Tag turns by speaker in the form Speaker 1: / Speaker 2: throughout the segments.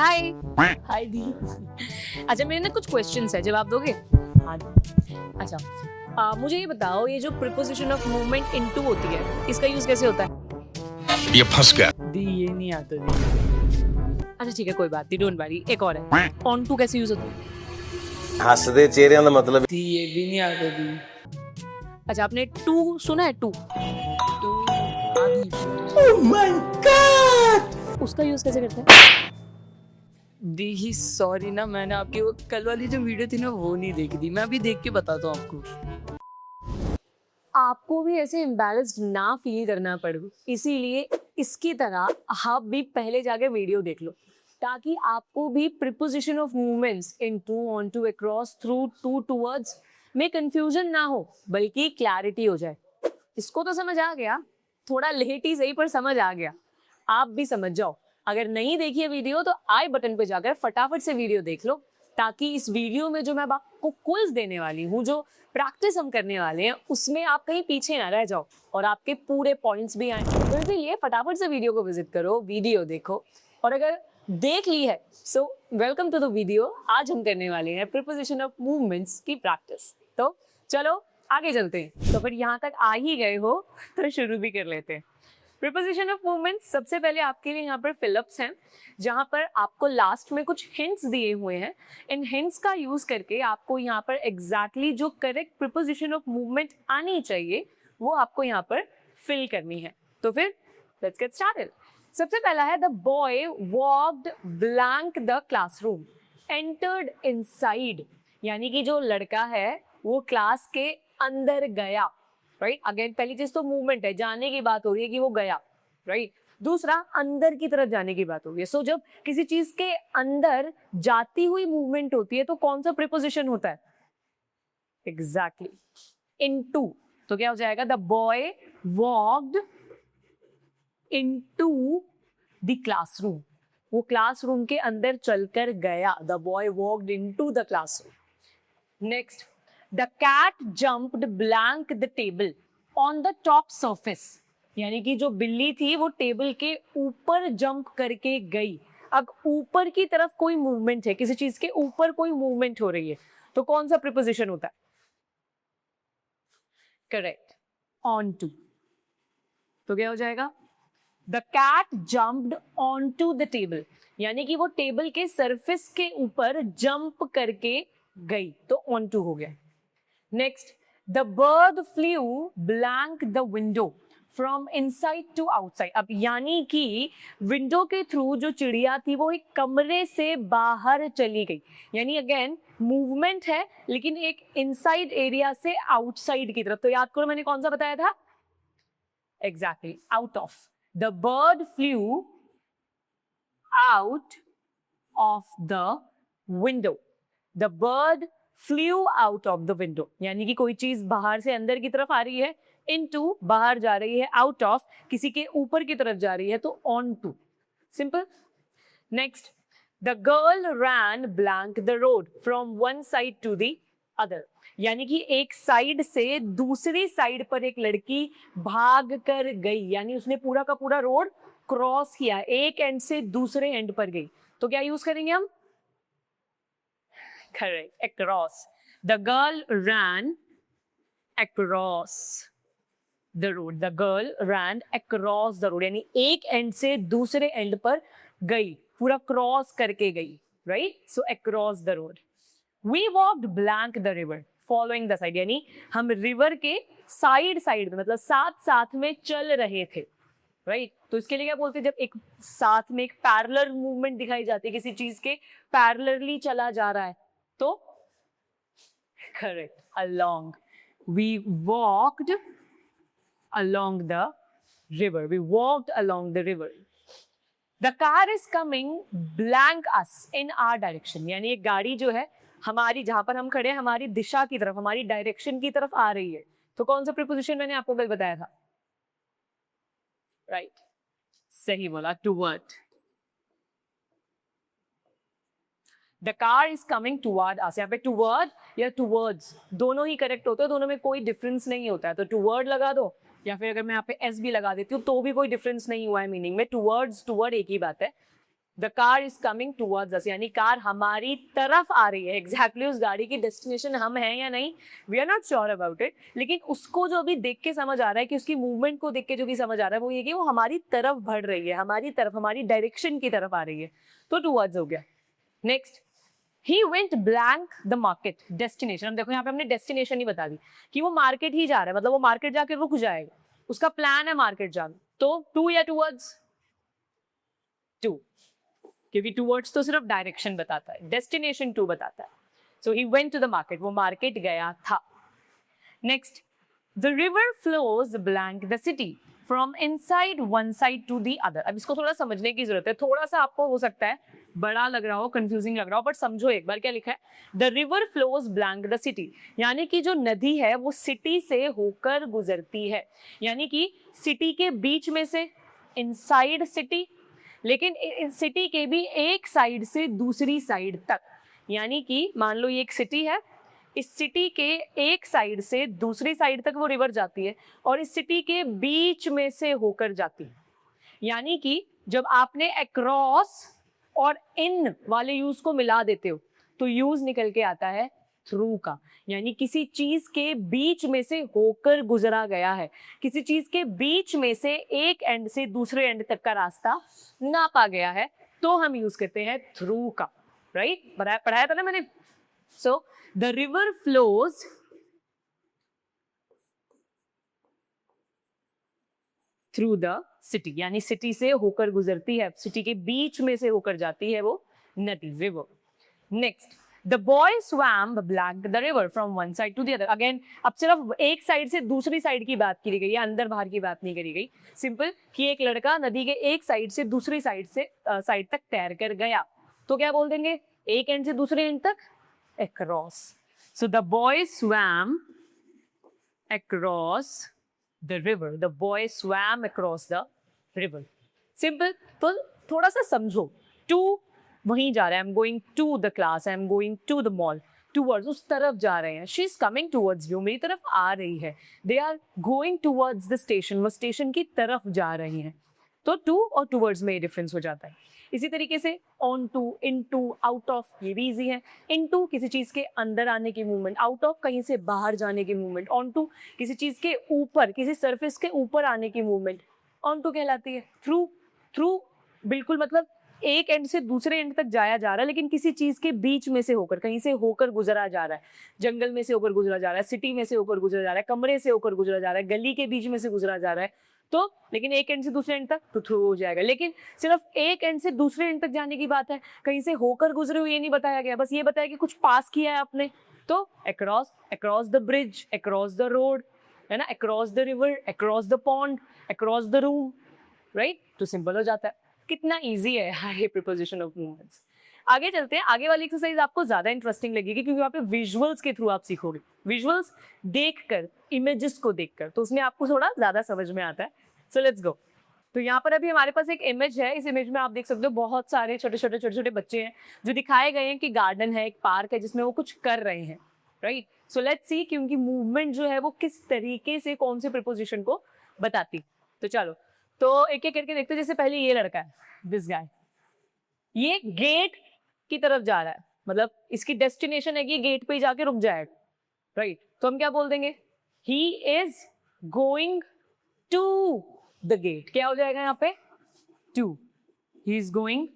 Speaker 1: हाय। हाय दी। अच्छा मेरे ना कुछ क्वेश्चंस है, जवाब दोगे? हाँ। अच्छा मुझे ये बताओ, ये जो प्रीपोजिशन ऑफ मूवमेंट इनटू होती है, इसका यूज कैसे होता है?
Speaker 2: ये फंस गया।
Speaker 3: दी ये नहीं आता दी।
Speaker 1: अच्छा ठीक है, कोई बात नहीं, डोंट वरी। एक और है, ऑन टू कैसे यूज होता है?
Speaker 4: हसदे चेहरे का मतलब
Speaker 3: दी ये भी नहीं आता दी।
Speaker 1: अच्छा आपने टू सुना है? टू
Speaker 3: तो आदि
Speaker 1: उसका यूज कैसे करते हैं?
Speaker 3: दी ही सॉरी ना, मैंने आपकी वो कल वाली जो वीडियो थी ना वो नहीं देखी थी, मैं अभी देख के बताता हूँ आपको।
Speaker 1: आपको भी ऐसे एम्बैरेस्ड ना फील करना पड़े, इसीलिए इसकी तरह आप भी पहले जाके वीडियो देख लो, ताकि आपको भी preposition of movements into, on to, across, through, to, towards में कंफ्यूजन ना हो, बल्कि क्लैरिटी हो जाए। इसको तो समझ आ गया, थोड़ा लेट ही सही पर समझ आ गया। आप भी समझ जाओ। अगर नहीं देखी है वीडियो तो आई बटन पे जाकर फटाफट से वीडियो देख लो, ताकि इस वीडियो में जो मैं आपको क्विज देने वाली हूँ, जो प्रैक्टिस हम करने वाले हैं, उसमें आप कहीं पीछे ना रह जाओ और आपके पूरे पॉइंट्स भी आए। तो इसलिए फटाफट से वीडियो को विजिट करो, वीडियो देखो, और अगर देख ली है so welcome to the video. आज हम करने वाले हैं प्रीपोजिशन ऑफ मूवमेंट्स की प्रैक्टिस। तो चलो आगे चलते हैं। तो फिर यहाँ तक आ ही गए हो तो शुरू भी कर लेते हैं। प्रीपोजिशन ऑफ मूवमेंट, सबसे पहले आपके लिए यहाँ पर फिलअप्स हैं, जहाँ पर आपको लास्ट में कुछ हिंट्स दिए हुए हैं। इन हिंट्स का यूज करके आपको यहाँ पर एग्जैक्टली जो करेक्ट प्रीपोजिशन ऑफ मूवमेंट आनी चाहिए वो आपको यहाँ पर फिल करनी है। तो फिर लेट्स गेट स्टार्टेड। सबसे पहला है the boy walked blank the classroom, entered inside, यानी कि जो लड़का है वो क्लास के अंदर गया। राइट, अगेन पहली चीज तो मूवमेंट है, जाने की बात हो रही है कि वो गया। राइट, दूसरा अंदर की तरफ जाने की बात हो रही है। सो जब किसी चीज के अंदर जाती हुई मूवमेंट होती है तो कौन सा प्रीपोजिशन होता है? Exactly into. तो क्या हो जाएगा? The boy walked into the classroom, वो क्लासरूम के अंदर चलकर गया। The boy walked into the classroom. Next, the cat jumped blank the table on the top surface, यानी कि जो बिल्ली थी वो टेबल के ऊपर जंप करके गई। अब ऊपर की तरफ कोई मूवमेंट है, किसी चीज के ऊपर कोई मूवमेंट हो रही है, तो कौन सा प्रीपोजिशन होता है? Correct, on to. तो क्या हो जाएगा? The cat jumped on to the table, यानी कि वो टेबल के सरफेस के ऊपर जंप करके गई, तो ऑन टू हो गया। Next, the bird flew blank the window from inside to outside. अब यानी कि विंडो के थ्रू जो चिड़िया थी वो एक कमरे से बाहर चली गई, यानी अगेन मूवमेंट है लेकिन एक इनसाइड एरिया से आउटसाइड की तरफ। तो याद करो मैंने कौन सा बताया था? Exactly, out of. The bird flu out of the window. The bird flu out of the window, यानी कि कोई चीज बाहर से अंदर की तरफ आ रही है, इनटू बाहर जा रही है, आउट ऑफ किसी के ऊपर की तरफ जा रही है, तो on to. Simple. Next, the girl ran blank the road from one side to the other, यानी कि एक साइड से दूसरी साइड पर एक लड़की भाग कर गई, यानी उसने पूरा का पूरा रोड क्रॉस किया, एक एंड से दूसरे एंड पर गई। तो क्या यूज करेंगे हम? Correct, across. The girl ran across the road. The girl ran across the road, यानी एक एंड से दूसरे एंड पर गई, पूरा क्रॉस करके गई। Right? So across the road. We walked blank the river, following the side, यानी हम रिवर के साइड साइड में, मतलब साथ साथ में चल रहे थे। राइट, तो इसके लिए क्या बोलते हैं? जब एक साथ में एक पैरेलल मूवमेंट दिखाई जाती है, किसी चीज के पैरेलली चला जा रहा है, तो correct, along. We walked along the river. We walked along the river. The car is coming blank us in our direction, यानी एक गाड़ी जो है हमारी, जहां पर हम खड़े हैं, हमारी दिशा की तरफ, हमारी डायरेक्शन की तरफ आ रही है। तो कौन सा प्रीपोजिशन मैंने आपको कल बताया था? राइट, सही बोला, toward. The car is coming toward us, यहाँ पे टुवर्ड या टुवर्ड्स दोनों ही करेक्ट होते हैं, दोनों में कोई डिफरेंस नहीं होता है। तो टुवर्ड लगा दो, या फिर अगर मैं यहाँ पे एस भी लगा देती हूँ तो भी कोई डिफरेंस नहीं हुआ है मीनिंग में। टुवर्ड्स, टुवर्ड एक ही बात है। The car is coming towards us, यानी कार हमारी तरफ आ रही है. एग्जैक्टली उस गाड़ी की डेस्टिनेशन हम हैं या नहीं, we are not sure about it, लेकिन उसको जो अभी देख के समझ आ रहा है, कि उसकी मूवमेंट को देख के जो भी समझ आ रहा है वो ये कि वो हमारी तरफ बढ़ रही है, हमारी तरफ, हमारी डायरेक्शन की तरफ आ रही है. तो टूवर्ड्स हो गया. Next, he went blank the market, destination. हम देखो यहाँ पे हमने डेस्टिनेशन ही बता दी कि वो मार्केट ही जा रहा है, मतलब वो मार्केट जाके रुक जाएगा, उसका प्लान है मार्केट जाना. तो टू या टूवर्ड्स? टू, क्योंकि टूवर्ड्स तो सिर्फ डायरेक्शन बताता है, डेस्टिनेशन टू बताता है. So he went to the market, वो मार्केट गया था. Next, the river flows blank the city from inside one side to the other. अब इसको थोड़ा समझने की जरूरत है, थोड़ा सा आपको हो सकता है बड़ा लग रहा हो, कंफ्यूजिंग लग रहा हो, बट समझो एक बार क्या लिखा है. The river flows blank the city, यानी कि जो नदी है वो सिटी से होकर गुजरती है, यानी कि सिटी के बीच में से, इनसाइड सिटी, लेकिन सिटी के भी एक साइड से दूसरी साइड तक. यानी कि मान लो ये एक सिटी है, इस सिटी के एक साइड से दूसरी साइड तक वो रिवर जाती है, और इस सिटी के बीच में से होकर जाती है. यानी कि जब आपने अक्रॉस और इन वाले यूज को मिला देते हो तो यूज निकल के आता है थ्रू का, यानी किसी चीज के बीच में से होकर गुजरा गया है, किसी चीज के बीच में से एक एंड से दूसरे एंड तक का रास्ता नापा गया है, तो हम यूज करते हैं थ्रू का. राइट, पढ़ाया था ना मैंने. So the river flows through the city, यानी सिटी से होकर गुजरती है, सिटी के बीच में से होकर जाती है वो नदी, river. Next, the boy swam blank the river from one side to the other. Again, अब सिर्फ एक साइड से दूसरी साइड की बात करी गई है, अंदर बाहर की बात नहीं करी गई. सिंपल कि एक लड़का नदी के एक साइड से दूसरी साइड तक तैर कर गया, तो क्या बोल देंगे, एक एंड से दूसरे एंड तक, across. So the boy swum across the river, the boy swam across the river. Simple. तो थोड़ा सा समझो, to वहीं जा रहा है, I'm going to the class, I'm going to the mall, towards, उस तरफ जा रहे हैं. She is coming towards you, मेरी तरफ आ रही है. They are going towards the station, वो स्टेशन की तरफ जा रही हैं. तो to और towards में डिफरेंस हो जाता है. इसी तरीके से on to, into, out of, ये भी इजी है. into किसी चीज के अंदर आने की मूवमेंट, out of कहीं से बाहर जाने की मूवमेंट, on to किसी चीज के ऊपर, किसी सरफेस के ऊपर आने की मूवमेंट on to कहलाती है. थ्रू बिल्कुल, मतलब एक एंड से दूसरे एंड तक जाया जा रहा है, लेकिन किसी चीज के बीच में से होकर, कहीं से होकर गुजरा जा रहा है. जंगल में से होकर गुजरा जा रहा है, सिटी में से होकर गुजरा जा रहा है, कमरे से होकर गुजरा जा रहा है, गली के बीच में से गुजरा जा रहा है. तो लेकिन एक एंड से दूसरे एंड तक तो थ्रू हो जाएगा. लेकिन सिर्फ एक एंड से दूसरे एंड तक जाने की बात है, कहीं से होकर गुजरे हुए ये नहीं बताया गया, बस ये बताया कि कुछ पास किया है आपने. तो across the bridge, across the road, है ना, across the river, across the pond, across the room. Right, तो सिंपल हो जाता है. कितना इजी है ये प्रीपोजिशन ऑफ मूवमेंट्स. आगे चलते हैं. आगे वाली एक्सरसाइज आपको ज्यादा इंटरेस्टिंग लगेगी, क्योंकि वहाँ पे विजुअल्स के थ्रू आप सीखोगे, विजुअल्स देखकर, इमेजेस को देखकर, तो उसमें आपको थोड़ा ज्यादा समझ में आता है. So let's go. तो यहाँ पर अभी हमारे पास एक इमेज है. इस इमेज में आप देख सकते हो बहुत सारे छोटे छोटे बच्चे हैं जो दिखाए गए हैं कि गार्डन है, एक पार्क है जिसमें वो कुछ कर रहे हैं. राइट, सो लेट्स सी कि उनकी मूवमेंट जो है वो किस तरीके से कौन से प्रीपोजिशन को बताती. तो चलो, तो एक एक करके देखते हैं. जैसे पहले ये लड़का है, दिस गाय, ये गेट की तरफ जा रहा है, मतलब इसकी डेस्टिनेशन है कि गेट पे ही जाके रुक जाएगा. राइट, तो हम क्या बोल देंगे, he is going to the gate. क्या हो जाएगा यहाँ पे, to. He is going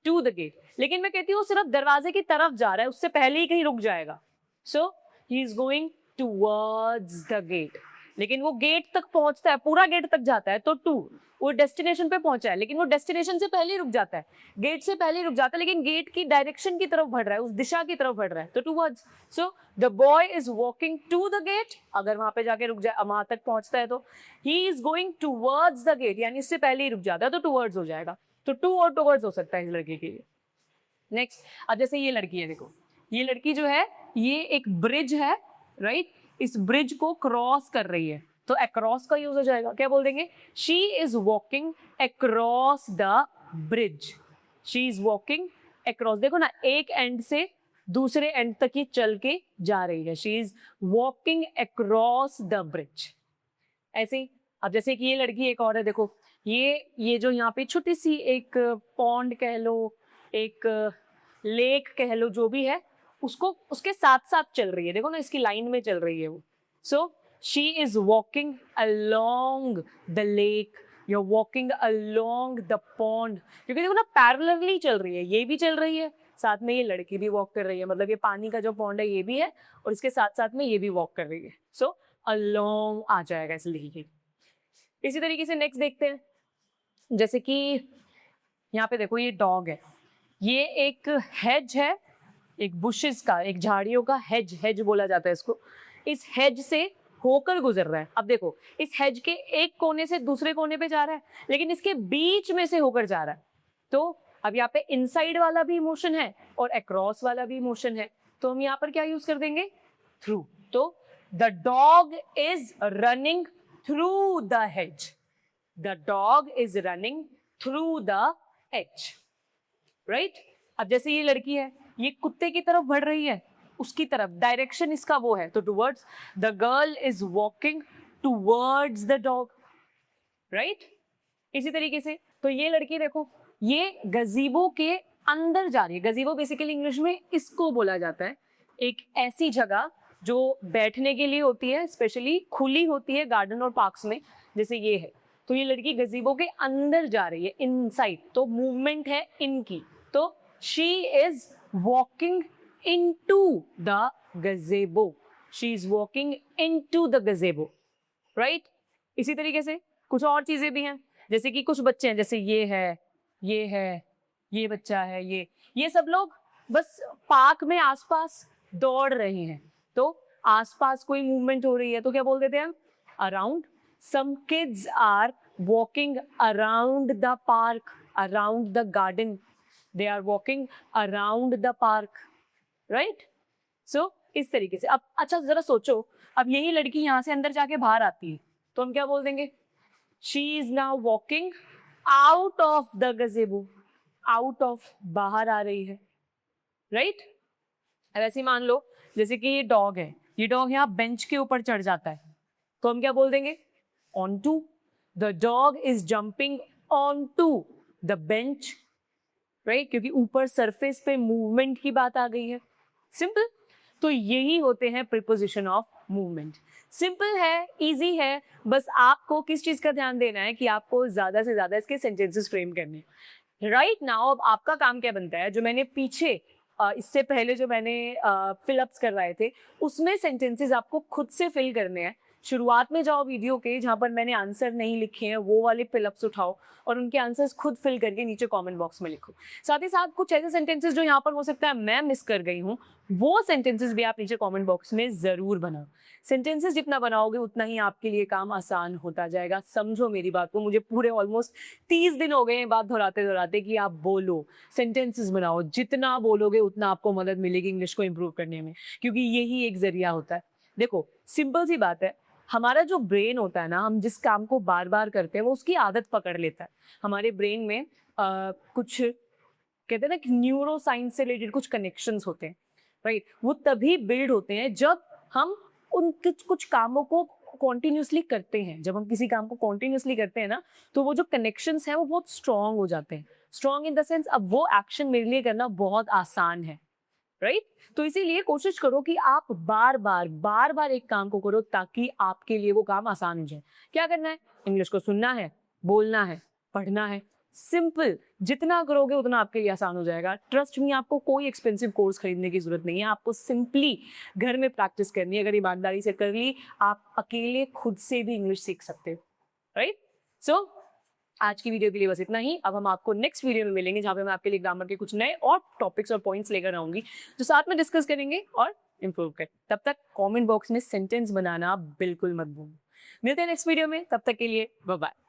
Speaker 1: to the gate. लेकिन मैं कहती हूँ सिर्फ दरवाजे की तरफ जा रहा है, उससे पहले ही कहीं रुक जाएगा. So he is going towards the gate. लेकिन वो गेट तक पहुंचता है, पूरा गेट तक जाता है, तो टू. वो डेस्टिनेशन पे पहुंचा है, लेकिन वो डेस्टिनेशन से पहले ही रुक जाता है, गेट से पहले ही रुक जाता है, लेकिन गेट की डायरेक्शन की तरफ बढ़ रहा है, उस दिशा की तरफ बढ़ रहा है, तो towards. So the boy is walking to the gate. अगर वहां पे जाके रुक जाए, वहां तक पहुंचता है, तो he is going towards the gate, यानी इससे पहले ही रुक जाता है, तो टूवर्ड्स हो जाएगा. तो टू और टूवर्ड्स हो सकता है इस लड़के के लिए. नेक्स्ट, अब जैसे ये लड़की है, देखो ये लड़की जो है, ये एक ब्रिज है. राइट, इस ब्रिज को क्रॉस कर रही है, तो अक्रॉस का यूज हो जाएगा. क्या बोल देंगे, she is walking across the bridge. She is walking across. देखो ना, एक एंड से दूसरे एंड तक ये चल के जा रही है. She is walking across the bridge. ऐसे ही अब जैसे कि ये लड़की एक और है, देखो ये जो यहाँ पे छोटी सी एक पॉन्ड कह लो, एक लेक कह लो, जो भी है, उसको उसके साथ साथ चल रही है। देखो ना, इसकी लाइन में चल रही है वो। So she is walking along the lake, you are walking along the pond, क्योंकि देखो ना पैरेलली चल रही है, ये भी चल रही है, साथ में ये लड़की भी वॉक कर रही है, मतलब ये पानी का जो पॉन्ड है ये भी है और इसके साथ साथ में ये भी वॉक कर रही है। सो अलोंग आ जाएगा इसलिए। इसी तरीके से नेक्स्ट देखते हैं, जैसे कि यहाँ पे देखो ये डॉग है, ये एक हेज है, एक बुशेस का, एक झाड़ियों का हेज बोला जाता है इसको। इस हेज से होकर गुजर रहा है। अब देखो, इस हेज के एक कोने से दूसरे कोने पे जा रहा है, लेकिन इसके बीच में से होकर जा रहा है। तो अब यहाँ पे इनसाइड वाला भी मोशन है और अक्रॉस वाला भी मोशन है, तो हम यहाँ पर क्या यूज कर देंगे? थ्रू। तो the dog is running through the hedge, the dog is running through the hedge, right. अब जैसे ये लड़की है, ये कुत्ते की तरफ बढ़ रही है, उसकी तरफ डायरेक्शन इसका वो है, तो towards the girl is walking towards the dog, right. इसी तरीके से तो ये लड़की देखो, ये गजीबो के अंदर जा रही है। गजीबो बेसिकली इंग्लिश में इसको बोला जाता है, एक ऐसी जगह जो बैठने के लिए होती है, स्पेशली खुली होती है गार्डन और पार्क्स में, जैसे ये है। तो ये लड़की गजीबो के अंदर जा रही है, इनसाइड, तो मूवमेंट है इनकी। तो she is walking into the gazebo, she is walking into the gazebo, right। इसी तरीके से कुछ और चीजें भी हैं, जैसे कि कुछ बच्चे हैं, जैसे ये है, ये है, ये बच्चा है, ये सब लोग बस पार्क में आसपास दौड़ रहे हैं। तो आसपास कोई मूवमेंट हो रही है तो क्या बोल देते हैं? Around. some kids are walking around the park, around the garden, they are walking around the park, right. So इस तरीके से। अब अच्छा जरा सोचो, अब यही लड़की यहाँ से अंदर जाके बाहर आती है तो हम क्या बोल देंगे? She is now walking out of the गजेबो, out of, बाहर आ रही है, राइट। अब ऐसे मान लो जैसे कि ये डॉग है, ये डॉग यहाँ बेंच के ऊपर चढ़ जाता है तो हम क्या बोल देंगे? On to, the dog is jumping on to the bench, right, क्योंकि ऊपर सरफेस पे मूवमेंट की बात आ गई है। सिंपल। तो यही होते हैं प्रीपोजिशन ऑफ मूवमेंट। सिंपल है, इजी है, बस आपको किस चीज का ध्यान देना है कि आपको ज्यादा से ज्यादा इसके सेंटेंसेस फ्रेम करने हैं। राइट नाउ अब आपका काम क्या बनता है, जो मैंने पीछे इससे पहले जो मैंने फिलअप्स करवाए थे उसमें सेंटेंसेस आपको खुद से फिल करने हैं। शुरुआत में जाओ वीडियो के, जहाँ पर मैंने आंसर नहीं लिखे हैं वो वाले फिलअप्स उठाओ और उनके आंसर्स खुद फिल करके नीचे कमेंट बॉक्स में लिखो। साथ ही साथ कुछ ऐसे सेंटेंसेस जो यहाँ पर हो सकता है मैं मिस कर गई हूँ, वो सेंटेंसेस भी आप नीचे कमेंट बॉक्स में जरूर बनाओ। सेंटेंसेस जितना बनाओगे उतना ही आपके लिए काम आसान होता जाएगा। समझो मेरी बात को, मुझे पूरे ऑलमोस्ट 30 दिन हो गए हैं बात दोहराते दोहराते कि आप बोलो, सेंटेंसेस बनाओ, जितना बोलोगे उतना आपको मदद मिलेगी इंग्लिश को इम्प्रूव करने में, क्योंकि यही एक जरिया होता है। देखो सिंपल सी बात है, हमारा जो ब्रेन होता है ना, हम जिस काम को बार बार करते हैं वो उसकी आदत पकड़ लेता है। हमारे ब्रेन में कुछ कहते हैं ना कि न्यूरो साइंस से रिलेटेड कुछ कनेक्शंस होते हैं, राइट। वो तभी बिल्ड होते हैं जब हम उन कुछ कामों को कॉन्टिन्यूसली करते हैं। जब हम किसी काम को कॉन्टिन्यूसली करते हैं ना, तो वो जो कनेक्शंस हैं वो बहुत स्ट्रांग हो जाते हैं। स्ट्रांग इन द सेंस अब वो एक्शन मेरे लिए करना बहुत आसान है, राइट। तो इसीलिए कोशिश करो कि आप बार बार एक काम को करो ताकि आपके लिए वो काम आसान हो जाए। क्या करना है? इंग्लिश को सुनना है, बोलना है, पढ़ना है। सिंपल, जितना करोगे उतना आपके लिए आसान हो जाएगा। ट्रस्ट मी, आपको कोई एक्सपेंसिव कोर्स खरीदने की जरूरत नहीं है, आपको सिंपली घर में प्रैक्टिस करनी है। अगर ईमानदारी से कर ली, आप अकेले खुद से भी इंग्लिश सीख सकते हो, राइट। सो आज की वीडियो के लिए बस इतना ही। अब हम आपको नेक्स्ट वीडियो में मिलेंगे, जहाँ पे मैं आपके लिए ग्रामर के कुछ नए और टॉपिक्स और पॉइंट्स लेकर आऊंगी जो साथ में डिस्कस करेंगे और इम्प्रूव करें। तब तक कमेंट बॉक्स में सेंटेंस बनाना बिल्कुल मत भूलना। मिलते हैं नेक्स्ट वीडियो में, तब तक के लिए बाय बाय।